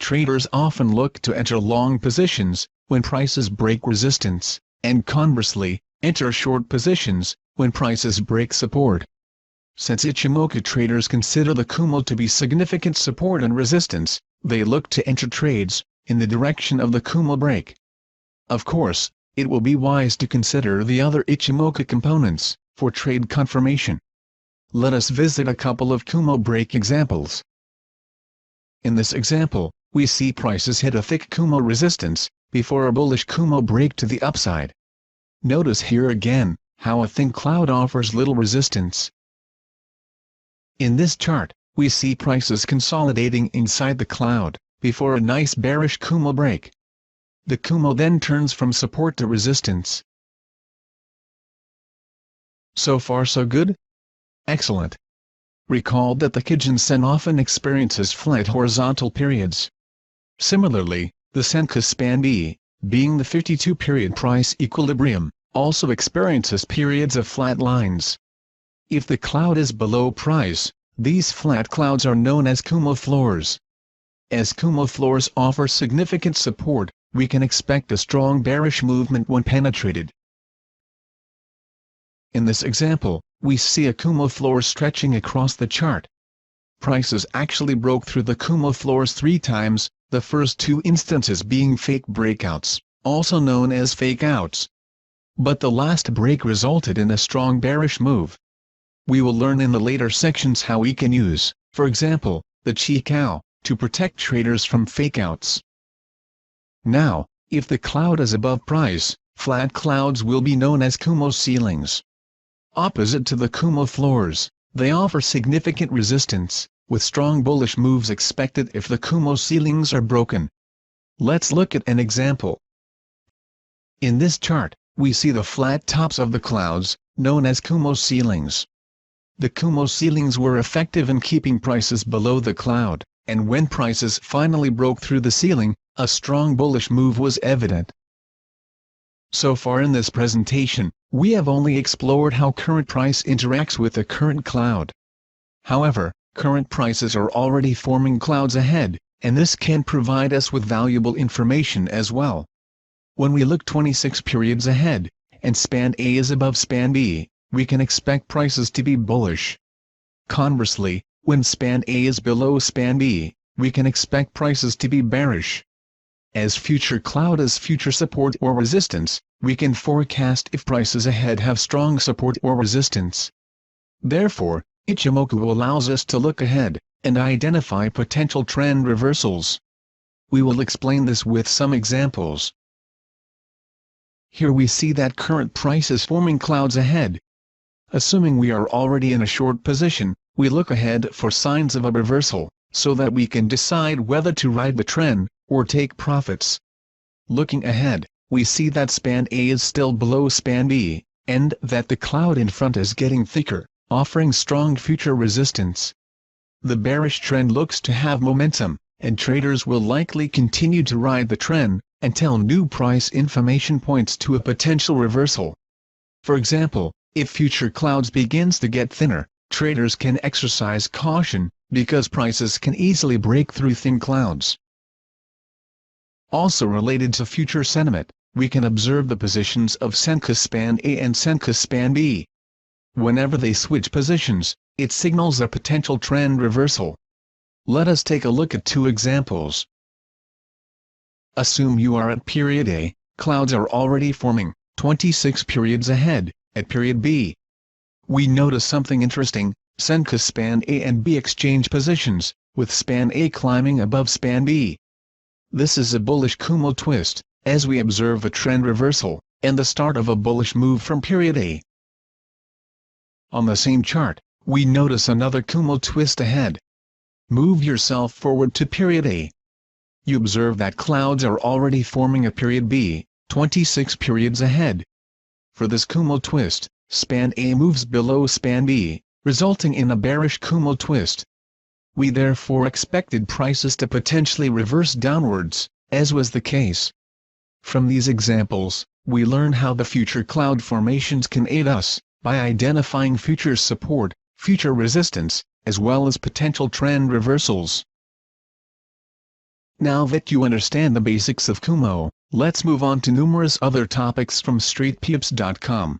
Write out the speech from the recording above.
traders often look to enter long positions when prices break resistance, and conversely, enter short positions when prices break support. Since Ichimoku traders consider the Kumo to be significant support and resistance, they look to enter trades in the direction of the Kumo break. Of course, it will be wise to consider the other Ichimoku components for trade confirmation. Let us visit a couple of Kumo break examples. In this example, we see prices hit a thick Kumo resistance before a bullish Kumo break to the upside. Notice here again how a thin cloud offers little resistance. In this chart, we see prices consolidating inside the cloud before a nice bearish Kumo break. The Kumo then turns from support to resistance. So far so good? Excellent. Recall that the Kijun-sen often experiences flat horizontal periods. Similarly, the Senkou span B, being the 52-period price equilibrium, also experiences periods of flat lines. If the cloud is below price, these flat clouds are known as Kumo floors. As Kumo floors offer significant support, we can expect a strong bearish movement when penetrated. In this example, we see a Kumo floor stretching across the chart. Prices actually broke through the Kumo floors 3 times, the first 2 instances being fake breakouts, also known as fake outs. But the last break resulted in a strong bearish move. We will learn in the later sections how we can use, for example, the Chikou, to protect traders from fake outs. Now, if the cloud is above price, flat clouds will be known as Kumo ceilings. Opposite to the Kumo floors, they offer significant resistance, with strong bullish moves expected if the Kumo ceilings are broken. Let's look at an example. In this chart, we see the flat tops of the clouds, known as Kumo ceilings. The Kumo ceilings were effective in keeping prices below the cloud, and when prices finally broke through the ceiling, a strong bullish move was evident. So far in this presentation, we have only explored how current price interacts with the current cloud. However, current prices are already forming clouds ahead, and this can provide us with valuable information as well. When we look 26 periods ahead, and span A is above span B, we can expect prices to be bullish. Conversely, when span A is below span B, we can expect prices to be bearish. As future cloud is future support or resistance, we can forecast if prices ahead have strong support or resistance. Therefore, Ichimoku allows us to look ahead and identify potential trend reversals. We will explain this with some examples. Here we see that current price is forming clouds ahead. Assuming we are already in a short position, we look ahead for signs of a reversal, so that we can decide whether to ride the trend or take profits. Looking ahead, we see that span A is still below span B, and that the cloud in front is getting thicker, offering strong future resistance. The bearish trend looks to have momentum, and traders will likely continue to ride the trend until new price information points to a potential reversal. For example, if future clouds begins to get thinner, traders can exercise caution, because prices can easily break through thin clouds. Also related to future sentiment, we can observe the positions of Senkou span A and Senkou span B. Whenever they switch positions, it signals a potential trend reversal. Let us take a look at 2 examples. Assume you are at period A, clouds are already forming, 26 periods ahead, at period B. We notice something interesting. Senkou span A and B exchange positions, with span A climbing above span B. This is a bullish Kumo twist, as we observe a trend reversal, and the start of a bullish move from period A. On the same chart, we notice another Kumo twist ahead. Move yourself forward to period A. You observe that clouds are already forming at period B, 26 periods ahead. For this Kumo twist, span A moves below span B, resulting in a bearish Kumo twist. We therefore expected prices to potentially reverse downwards, as was the case. From these examples, we learn how the future cloud formations can aid us, by identifying future support, future resistance, as well as potential trend reversals. Now that you understand the basics of Kumo, let's move on to numerous other topics from streetpeeps.com.